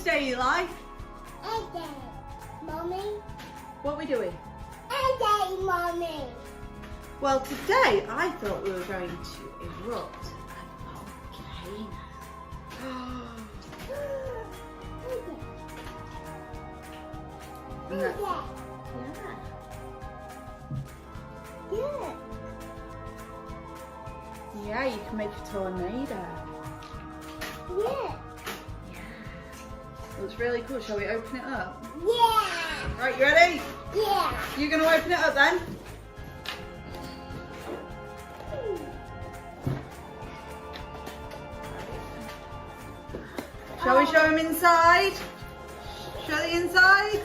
today, Eli? Day, Mommy. What are we doing? Day, Mommy. Well, today I thought we were going to erupt a volcano. And that's- Yeah. yeah, you can make a tornado. Yeah. Looks really cool. Shall we open it up? Yeah. Right, you ready? Yeah. You're going to open it up then? Shall we show him inside? Show the inside.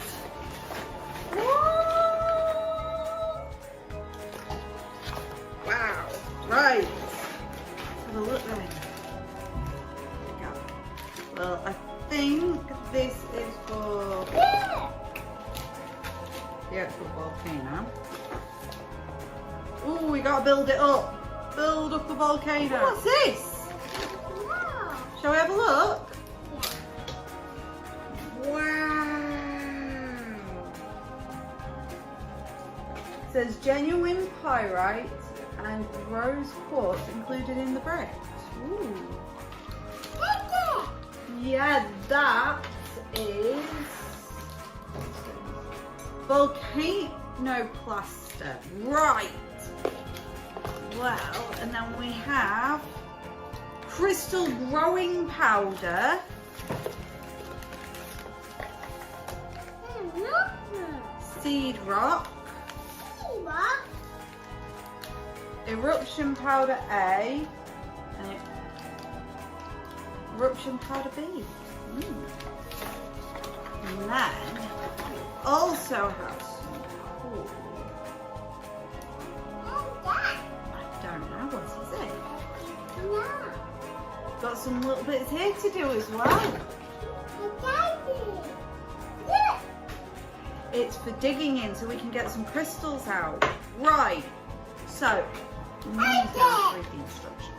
Wow. Right. Let's have a look then. Well, I think this is for the actual volcano. Ooh, we gotta build it up. Build up the volcano. What's this? Wow. Shall we have a look? Yeah. Wow. It says genuine pyrite and rose quartz included in the brick. Ooh. Yeah, that is volcano plaster. Right. Well, and then we have crystal growing powder. Seed rock. Eruption powder A. And eruption powder B. And then also have some cool. I don't know, what is it? Got some little bits here to do as well. It's for digging in so we can get some crystals out. Right. So, we need to go through the instructions.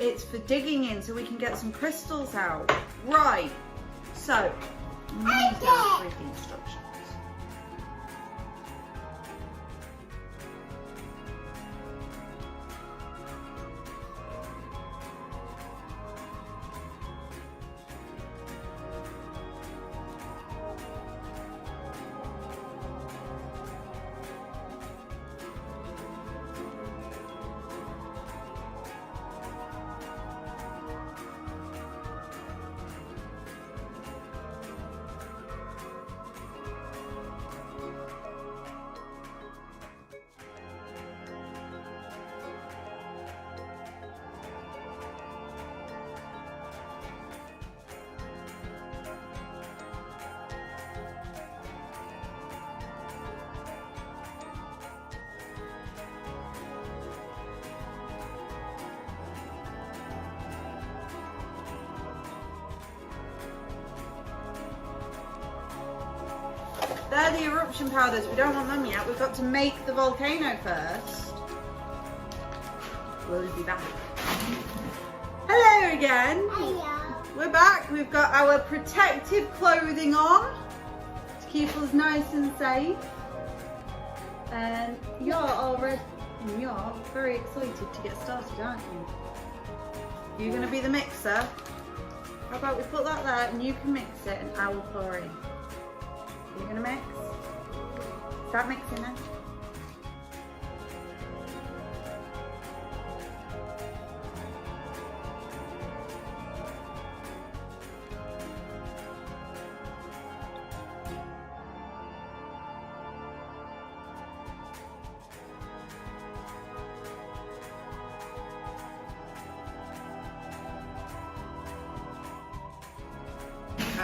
It's for digging in so we can get some crystals out. Right. So, we need to go through the instructions. They're the eruption powders. We don't want them yet. We've got to make the volcano first. We'll be back. Hello again. Hiya. We're back. We've got our protective clothing on to keep us nice and safe. And you're already, you're very excited to get started, aren't you? You're going to be the mixer. How about we put that there and you can mix it and I will pour in. You're going to mix? Start mixing then.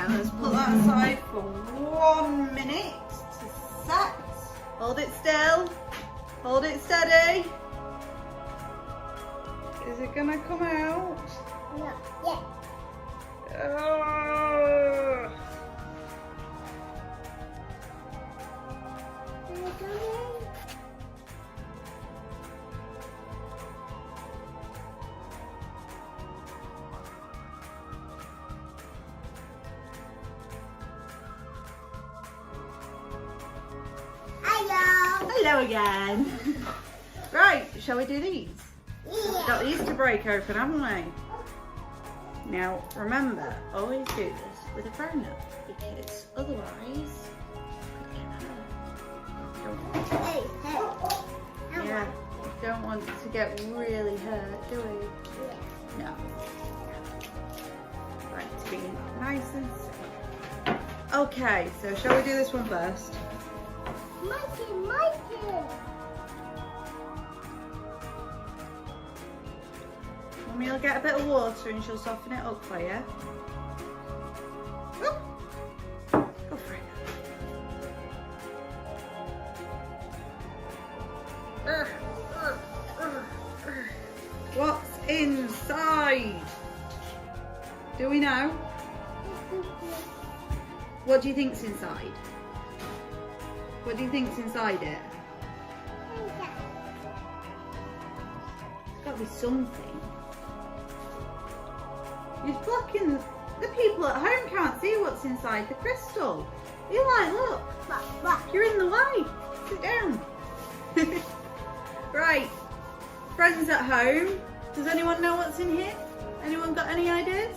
there. Let's put that aside for 1 minute to set. Hold it still. Hold it steady. Is it gonna come out? No. Yeah. Oh. Is it coming? Hello. Hello again. Right, shall we do these? Yeah. Got these to break open, haven't we? Now, remember, always do this with a grown-up because otherwise, you get hurt. Hey, hey. Yeah, we don't want to get really hurt, do we? No. Right, to be nice and safe. Okay, so shall we do this one first? My turn. Mummy will get a bit of water and she'll soften it up for you. Oh, go for it. What's inside? Do we know? What do you think's inside? What do you think's inside it? It's got to be something. You're blocking, the people at home can't see what's inside the crystal. Eli, look, you're in the way. Sit down. Right, friends at home, does anyone know what's in here? Anyone got any ideas?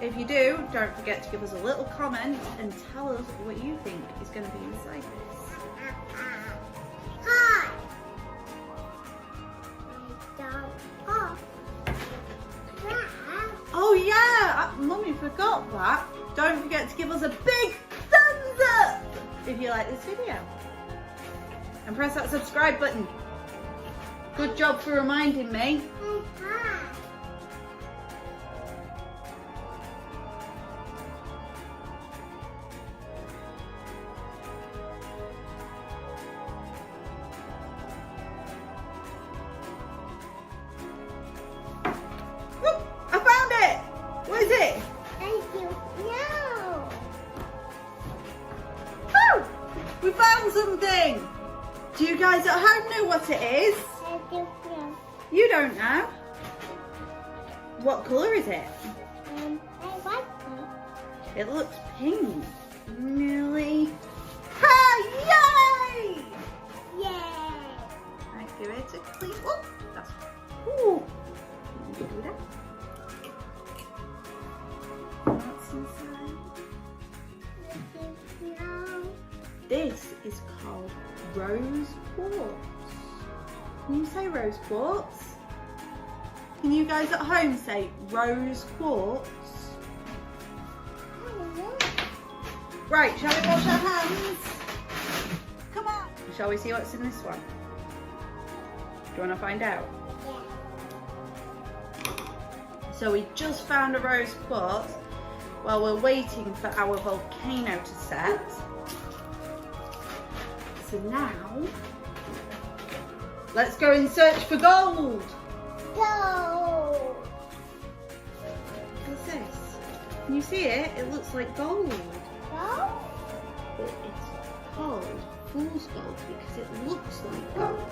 If you do, don't forget to give us a little comment and tell us what you think is going to be inside this. Hi. Oh yeah, Mummy forgot that. Don't forget to give us a big thumbs up if you like this video. And press that subscribe button. Good job for reminding me. Whoop, I found it! What is it? Thank you. No. Woo! We found something! Do you guys at home know what it is? Thank you. No. You don't know. What colour is it? I like it. It looks pink. Nearly. Ha! Yay! Yay. Right, give it a clean. Oh, that's. Ooh. Do that. What's inside? No. This is called rose quartz. Can you say rose quartz? Can you guys at home say rose quartz? I don't know. Right, shall we wash our hands? Come on. Shall we see what's in this one? Do you want to find out? Yeah. So we just found a rose quartz while we're waiting for our volcano to set. So now, let's go and search for gold. Go. What's this? Can you see it? It looks like gold. Go. But it's called fool's gold because it looks like gold.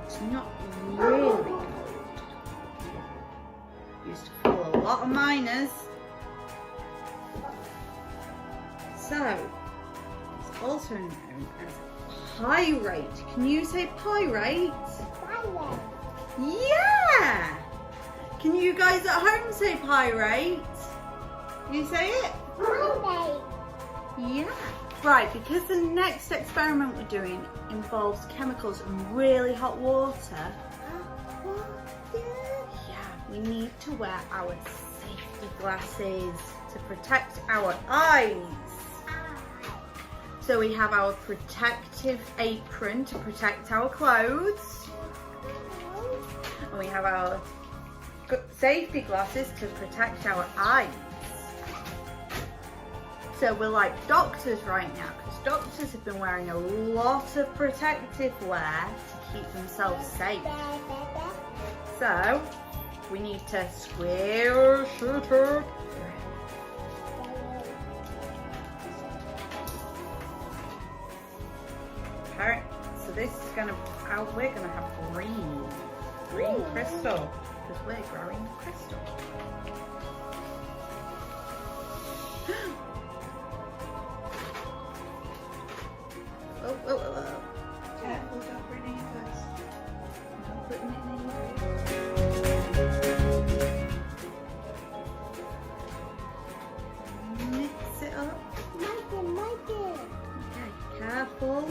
It's not really gold. Used to fool a lot of miners. So, it's also known as pyrite. Can you say pyrite? Fire. Yeah! Can you guys at home say pyrite? You say it? Monday. Yeah. Right, because the next experiment we're doing involves chemicals and really hot water, yeah, we need to wear our safety glasses to protect our eyes. So we have our protective apron to protect our clothes. And we have our safety glasses to protect our eyes. So we're like doctors right now, because doctors have been wearing a lot of protective wear to keep themselves safe. So we need to squish it. Alright, so this is gonna, we're gonna have green crystal, because we're growing crystal. Oh. Careful, don't put it in your purse. Don't put it in your purse. Mix it up. Okay, careful.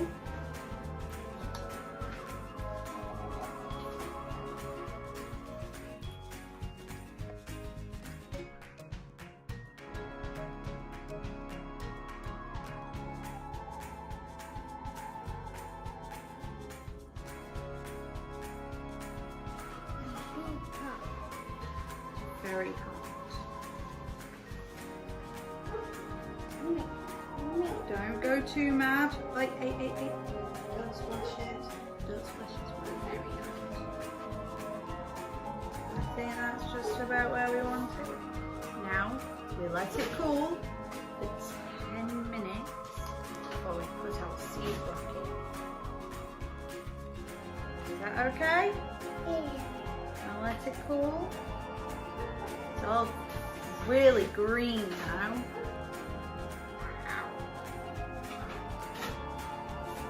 Very hot. Don't go too mad. Like, hey. Don't splash it. Don't splash it. Very hot. I think that's just about where we want it. Now, we let it cool for 10 minutes before we put our seed rocket. Is that okay? Yeah. I'll let it cool. It's all really green now.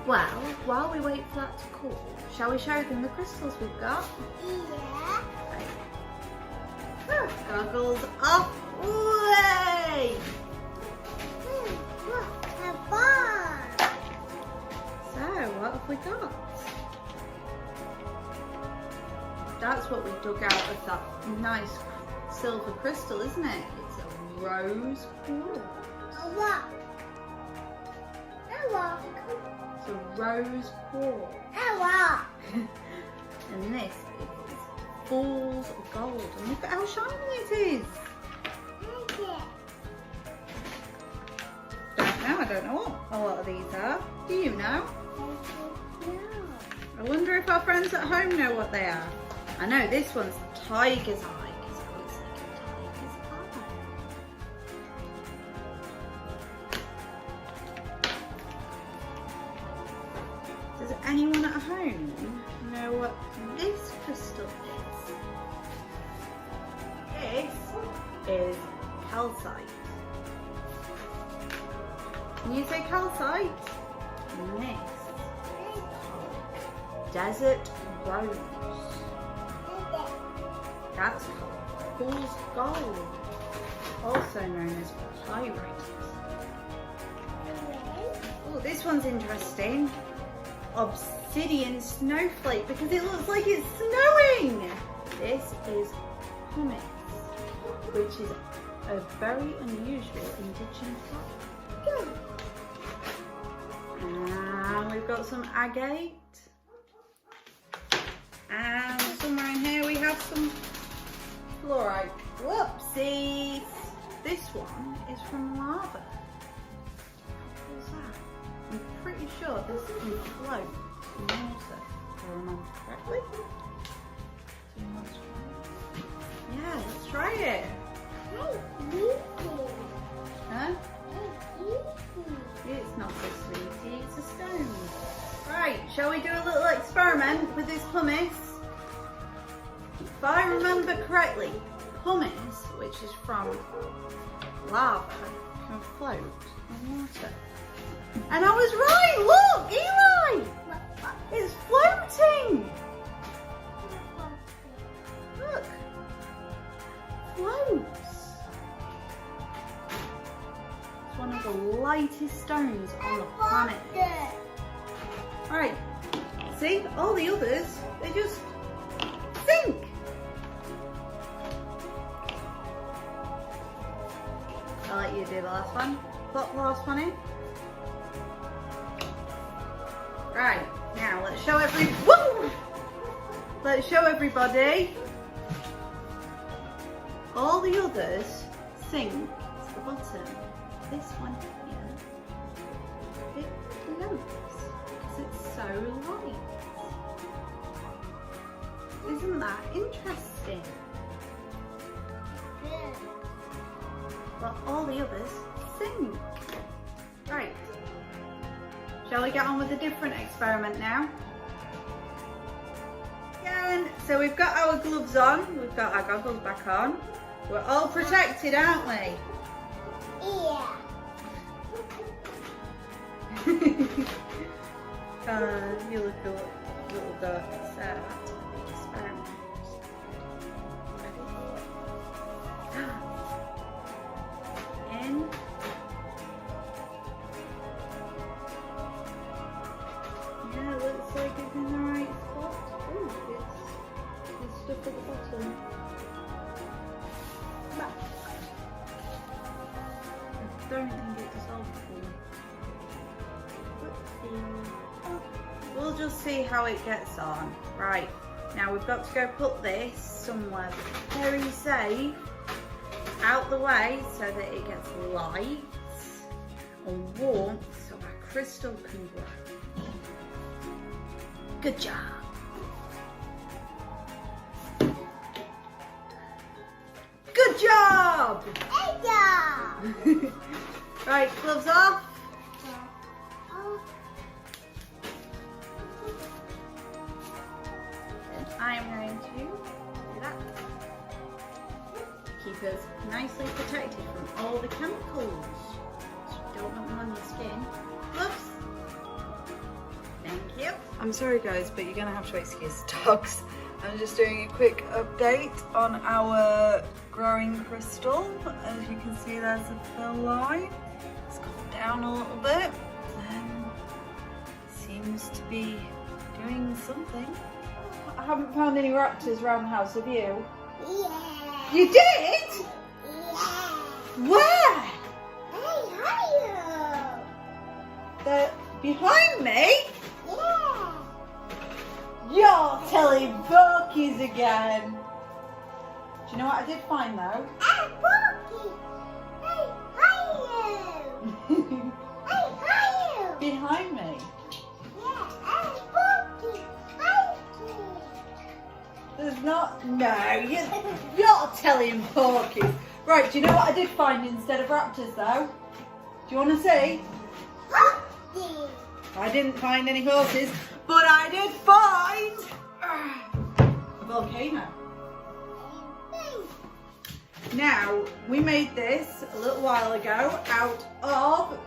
Well, while we wait for that to cool, shall we show them the crystals we've got? Yeah. Right. Goggles off. Way! Look, a bar. So, what have we got? That's what we dug out of that nice silver crystal, isn't it? It's a rose quartz. A rock. A rock. It's a rose quartz. A rock. And this is fool's gold. And look at how shiny it is. I don't know what a lot of these are. Do you know? I wonder if our friends at home know what they are. I know this one's tiger's eye, because it looks like a tiger's eye. Does anyone at home know what this crystal is? This is calcite. Can you say calcite? And this is called desert rose. That's called fool's gold, also known as pyrite. Oh, this one's interesting. Obsidian snowflake, because it looks like it's snowing. This is pumice, which is a very unusual indigenous rock. And we've got some agate. And somewhere in here we have some fluorite. Whoopsies! This one is from lava. What is that? I'm pretty sure this can float in water, if I remember correctly. So you want to try it? Yeah, let's try it. Huh? It's not so sweetie, it's a stone. Right, shall we do a little experiment with this pumice? If I remember correctly, pumice, which is from lava, can float in water. And I was right, look, Eli! It's floating! Look, floats. It's one of the lightest stones on the planet. Alright, see, all the others, they just sink. I'll let you do the last one. Put the last one in. Right, now let's show Let's show everybody. All the others sink to the bottom. this one here, it floats because it's so light. Isn't that interesting? Good. But all the others sink. Right. Shall we get on with a different experiment now? Again, so we've got our gloves on, we've got our goggles back on. We're all protected, aren't we? Yeah. You look a little dark. So, experiment. In. Yeah, it looks like it's in the right spot. Oh, it's stuck at the bottom. Back. I don't think it dissolved fully. We'll just see how it gets on. Right, now we've got to go put this somewhere very safe out the way so that it gets light and warmth so our crystal can grow. Good job. Good job! Good job. Right, gloves off. And I'm going to do that. Keep us nicely protected from all the chemicals. So you don't want them on your skin. Gloves. Thank you. I'm sorry guys, but you're going to have to excuse the dogs. I'm just doing a quick update on our growing crystal. As you can see, there's a fill line. It's gone down a little bit and seems to be doing something. I haven't found any raptors around the house, have you? Yeah. You did? Yeah. Where? Hey, hiya. They're behind me? Yeah. You're telling Borkies again. Do you know what I did find though? Hey, Pookie. Hey, hiya. Hey, hiya. Behind me. Yeah, hey, Pookie. Hiya. There's not. No, you're telling Porkies. Right, do you know what I did find instead of raptors though? Do you want to see? Pookie. I didn't find any horses, but I did find a volcano. Now, we made this a little while ago out of,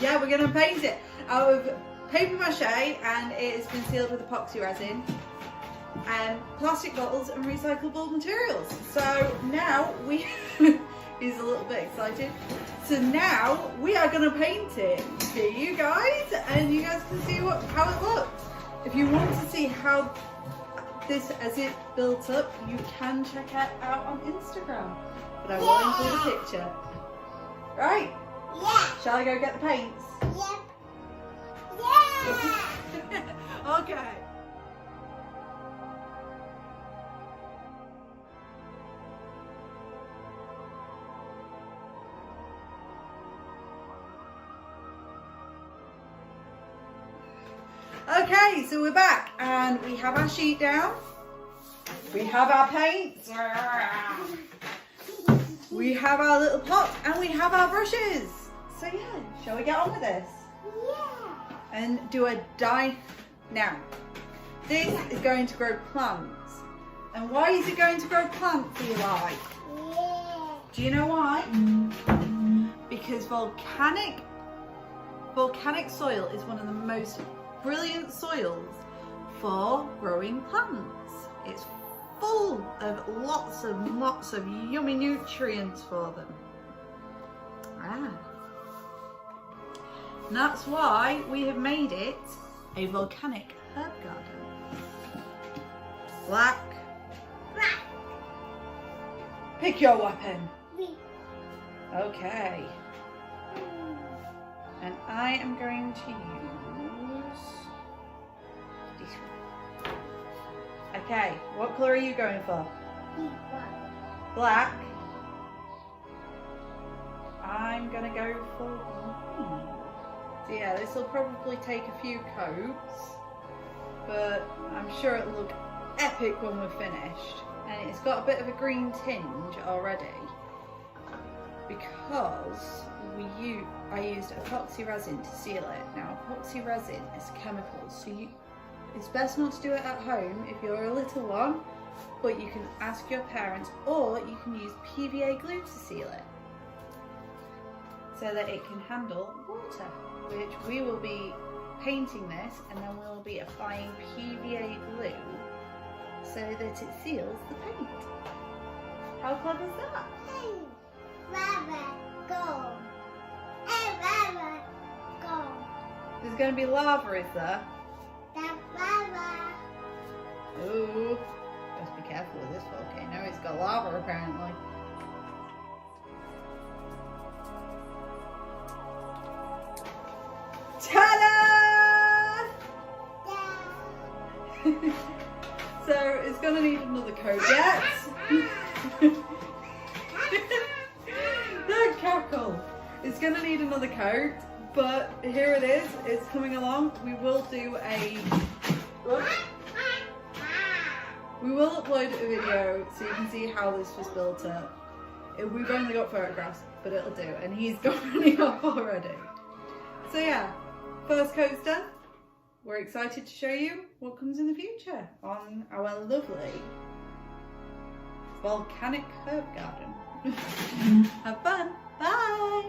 yeah, we're going to paint it, out of paper mache, and it has been sealed with epoxy resin, and plastic bottles and recyclable materials. So now we, he's a little bit excited. So now we are going to paint it for you guys, and you guys can see how it looks. If you want to see how this as it built up, you can check it out on Instagram, but I will include a picture. Right? Yeah. Shall I go get the paints? Yep. Yeah. Okay. Okay, so we're back and we have our sheet down. We have our paints. We have our little pot and we have our brushes. So yeah, shall we get on with this? Yeah. And do a die. Now, this is going to grow plants. And why is it going to grow plants, Eli? Yeah. Do you know why? Because volcanic soil is one of the most brilliant soils for growing plants. It's full of lots of yummy nutrients for them. And that's why we have made it a volcanic herb garden. Black. Pick your weapon. Okay. And I am going to use this one. Okay, what colour are you going for? Black. I'm gonna go for green. So yeah, this will probably take a few coats, but I'm sure it'll look epic when we're finished. And it's got a bit of a green tinge already because I used epoxy resin to seal it. Now epoxy resin is a chemical, so it's best not to do it at home if you're a little one, but you can ask your parents, or you can use PVA glue to seal it so that it can handle water, which we will be painting this and then we'll be applying PVA glue so that it seals the paint. How clever is that? Lava, go. Hey, lava, go. There's going to be lava, is there? That's lava. Ooh, just be careful with this volcano. It's got lava apparently. Ta-da! Yeah. So it's going to need another coat yet. Don't cackle. It's going to need another coat, but here it is. It's coming along. We will upload a video so you can see how this was built up. We've only got photographs, but it'll do. And he's gone running off already. So yeah, first coat's done. We're excited to show you what comes in the future on our lovely volcanic herb garden. Have fun. Bye.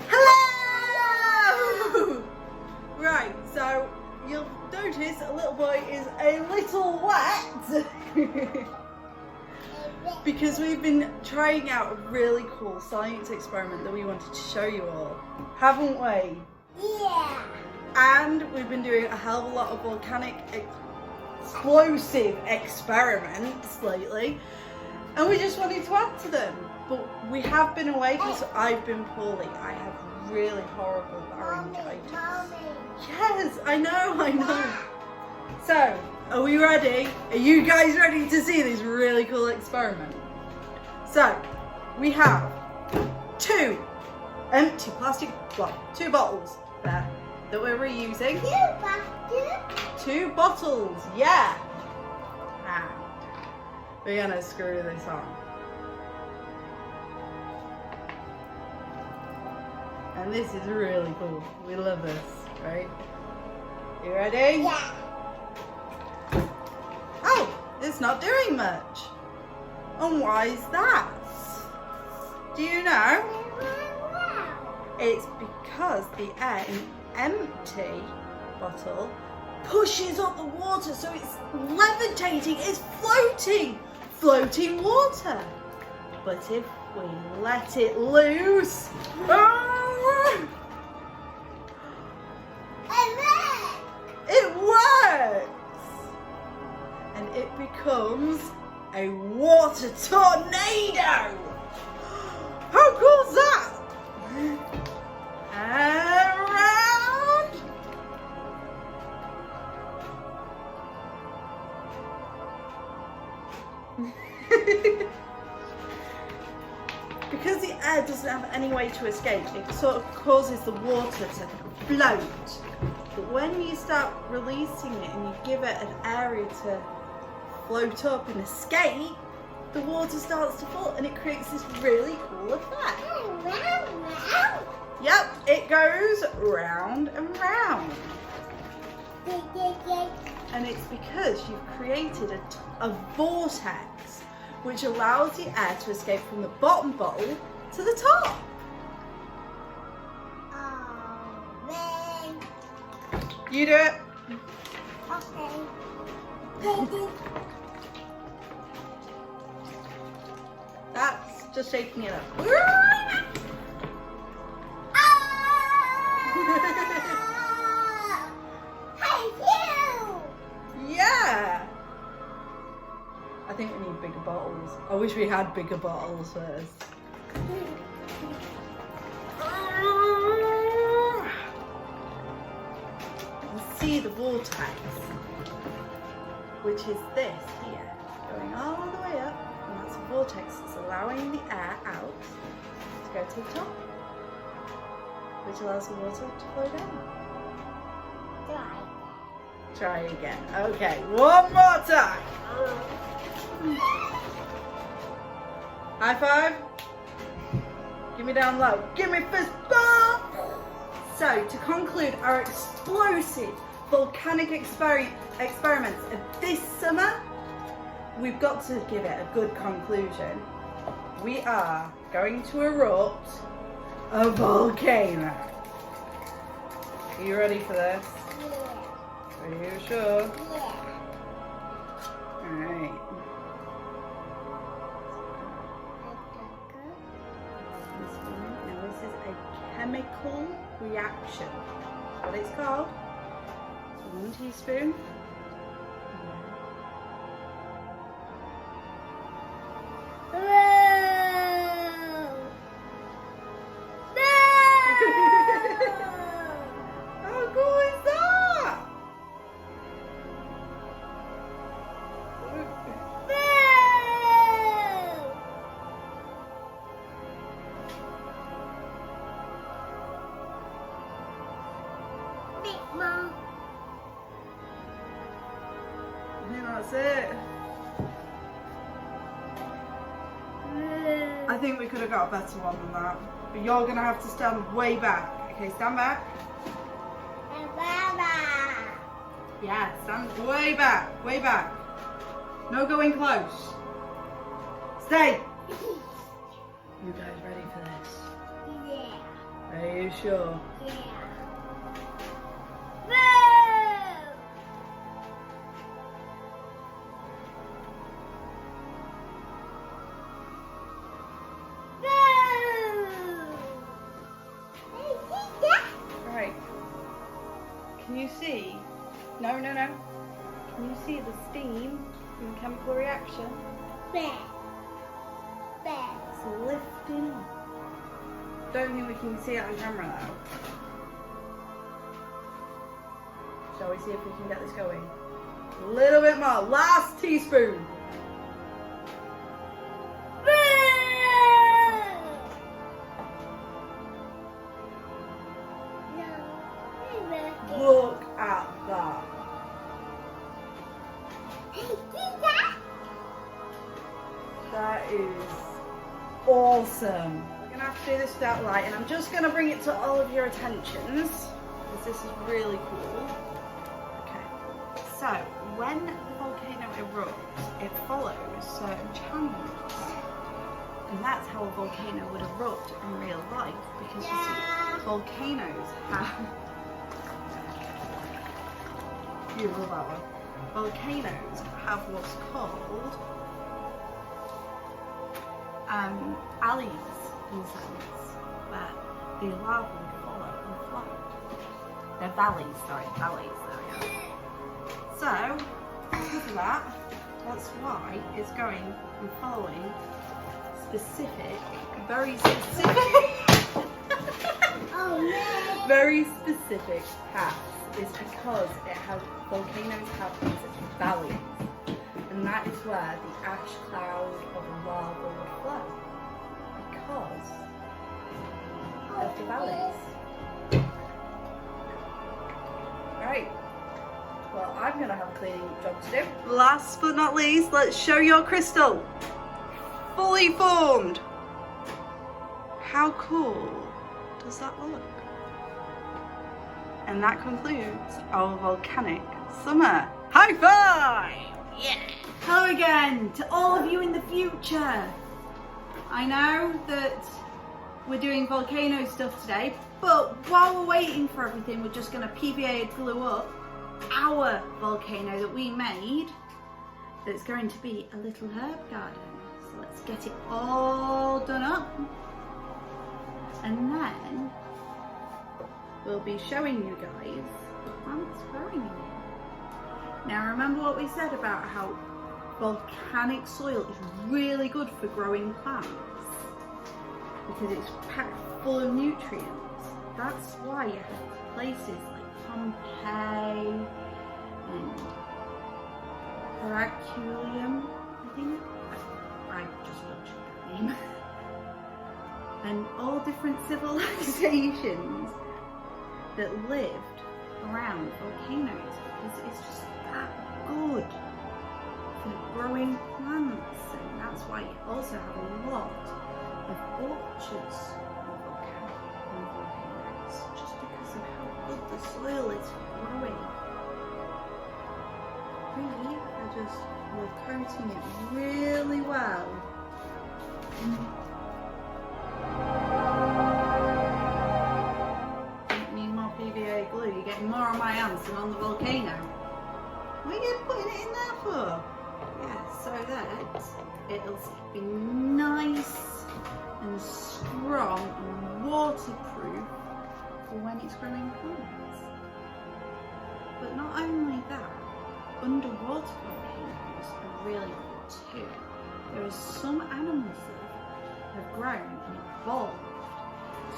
Hello! Right, so you'll notice a little boy is a little wet because we've been trying out a really cool science experiment that we wanted to show you all, haven't we? Yeah. And we've been doing a hell of a lot of volcanic explosive experiments lately, and we just wanted to add to them. But we have been away because I've been poorly. I have really horrible laryngitis. Mommy. Yes, I know. So, are we ready? Are you guys ready to see this really cool experiment? So, we have two empty plastic, two bottles there that we're reusing. Two bottles, yeah. And we're gonna screw this on. And this is really cool. We love this, right? You ready? Yeah. Oh, it's not doing much. And why is that? Do you know? It's because the air in empty bottle pushes up the water, so it's levitating, it's floating water. But if we let it loose, it works! And it becomes a water tornado! How cool is that? Around! Because the air doesn't have any way to escape, it sort of causes the water to float. But when you start releasing it and you give it an area to float up and escape, the water starts to fall and it creates this really cool effect. Yep, it goes round and round. And it's because you've created a vortex which allows the air to escape from the bottom bottle to the top. You do it. Okay. That's just shaking it up. Yeah. I think we need bigger bottles. I wish we had bigger bottles first. see the vortex, which is this here, going all the way up, and that's a vortex. It's allowing the air out to go to the top, which allows the water to flow down. Try again. Okay, one more time. High five. Give me down low. Give me fist bump. So, to conclude our explosive volcanic experiments of this summer, we've got to give it a good conclusion. We are going to erupt a volcano. Are you ready for this? Yeah. Are you sure? Yeah. Alright. Now this is a chemical reaction. That's what it's called. So 1 teaspoon. How cool is that? Big Mom. I think that's it. I think we could have got a better one than that. But you're going to have to stand way back. Okay, stand back. Yeah, stand way back, way back. No going close. Stay. You guys ready for this? Yeah. Are you sure? Yeah. Right. Can you see? No. Can you see the steam from the chemical reaction? It's lifting up. Don't think we can see it on camera though. Shall we see if we can get this going? A little bit more. Last teaspoon. Look at that. That is awesome. We're going to have to do this without light, and I'm just going to bring it to all of your attentions because this is really cool. Okay, so when the volcano erupts, it follows certain channels, and that's how a volcano would erupt in real life, because you see, volcanoes have volcanoes have what's called alleys in a sense, where the lava would follow and flow. They're valleys, there we go. So, because of that, that's why it's going and following very specific paths. Is because volcanoes have these valleys, and that is where the ash cloud of lava would flow, because of the valleys. Right, well, I'm going to have a cleaning job to do. Last but not least, let's show your crystal. Fully formed. How cool does that look? And that concludes our volcanic summer. High five! Yeah! Hello again to all of you in the future. I know that we're doing volcano stuff today, but while we're waiting for everything, we're just going to PVA glue up our volcano that we made that's going to be a little herb garden. So let's get it all done up, and then we'll be showing you guys the plants growing in it. Now remember what we said about how volcanic soil is really good for growing plants because it's packed full of nutrients. That's why you have places like Pompeii and Herculaneum, I think. I just butchered that name. And all different civilizations that lived around volcanoes, because it's just that good for growing plants, and that's why you also have a lot of orchards on volcanoes, just because of how good the soil is for growing. We are just coating it really well. Need more PVA glue. You're getting more on my hands than on the volcano. What are you putting it in there for? Yeah, so that it'll be nice and strong and waterproof for when it's growing plants. But not only that, underwater volcanoes are really good too. There are some animals that have grown and evolved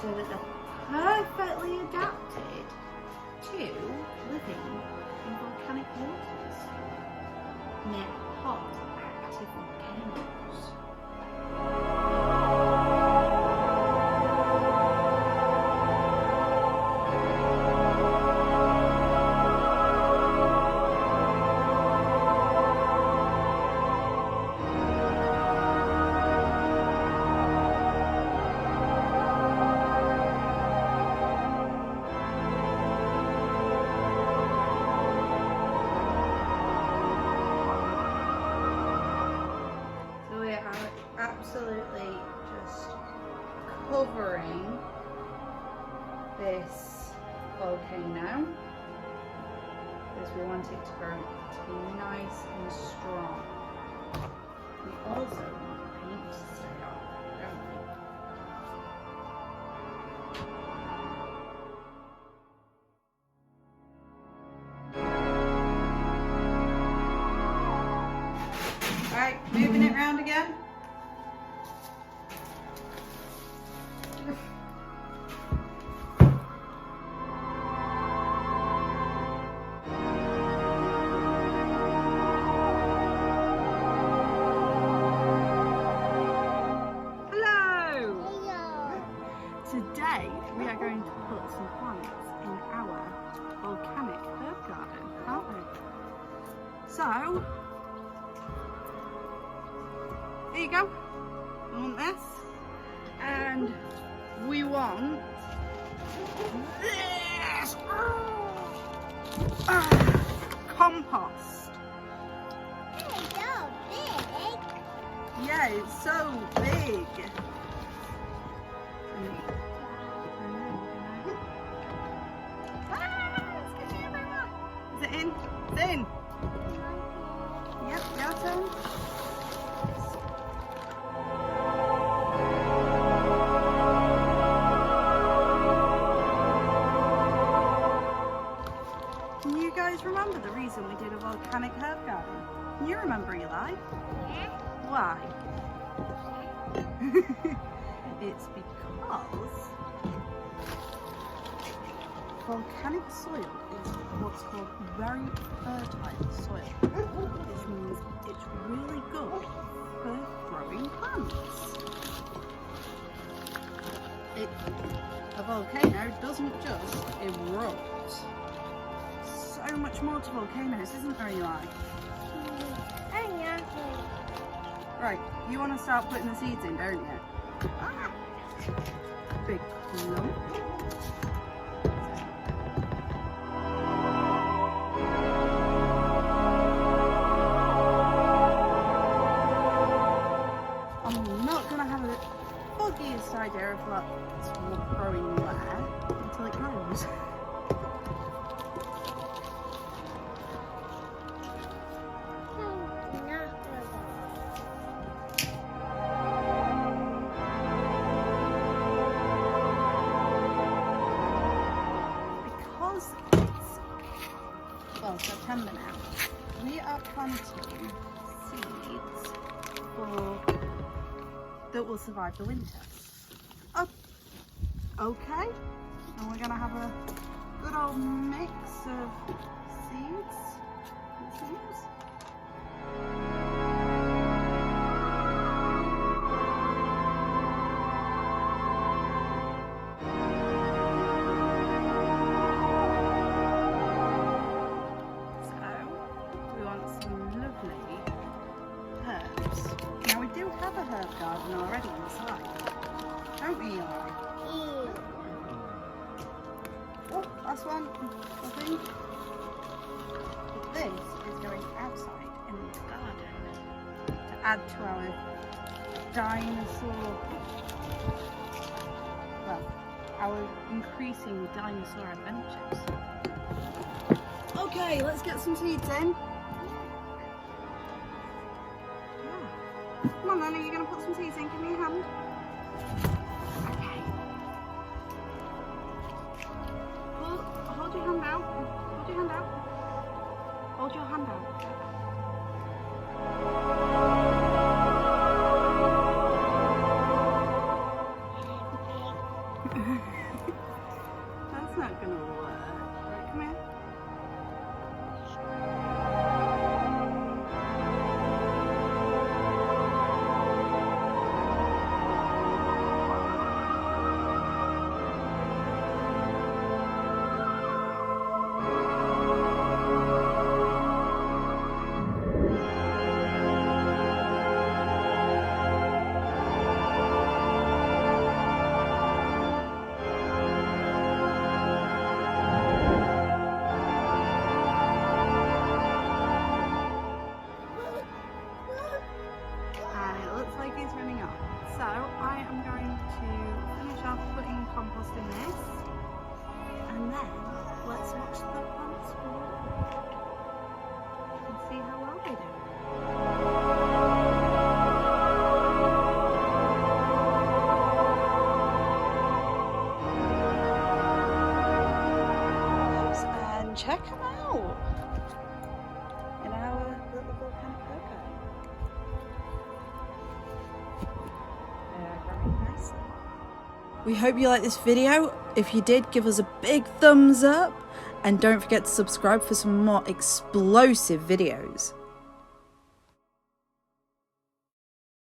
so that they're perfectly adapted to living in volcanic waters near hot, active volcanoes. Absolutely just covering this volcano because we want it to grow to be nice and strong. We also want the paint to stay on, don't we? Alright, moving it round again. Today we are going to put some plants in our volcanic herb garden, aren't we? So, there you go. We want this, and we want this compost. It's so big. Yeah, it's so big. Is it in? It's in. Yep, your turn. Can you guys remember the reason we did a volcanic herb garden? Can you remember, Eli? Yeah. Why? It's because volcanic soil is what's called very fertile soil. This means it's really good for growing plants. A volcano doesn't just erupt. So much more to volcanoes, isn't there, Eli? Right, you want to start putting the seeds in, don't you? Ah, big lump. I'm not going to have the foggiest idea of what's growing where until it grows. Well, September now, we are planting seeds that will survive the winter. Oh, okay. And we're going to have a good old mix of seeds, it seems. Now we do have a herb garden already inside, don't we, Yara? Oh, last one, I think. But this is going outside in the garden to add to our our increasing dinosaur adventures. Okay, let's get some seeds in. Come on then, are you going to put some seeds in? Give me a hand. Okay. Hold your hand out. Hold your hand out. Hold your hand out. That's not going to work. Right, come here. So I am going to finish off putting compost in this, and then let's watch the plants grow and see how well they do. And check them out in our little volcanic cocoa. We hope you liked this video. If you did, give us a big thumbs up and don't forget to subscribe for some more explosive videos.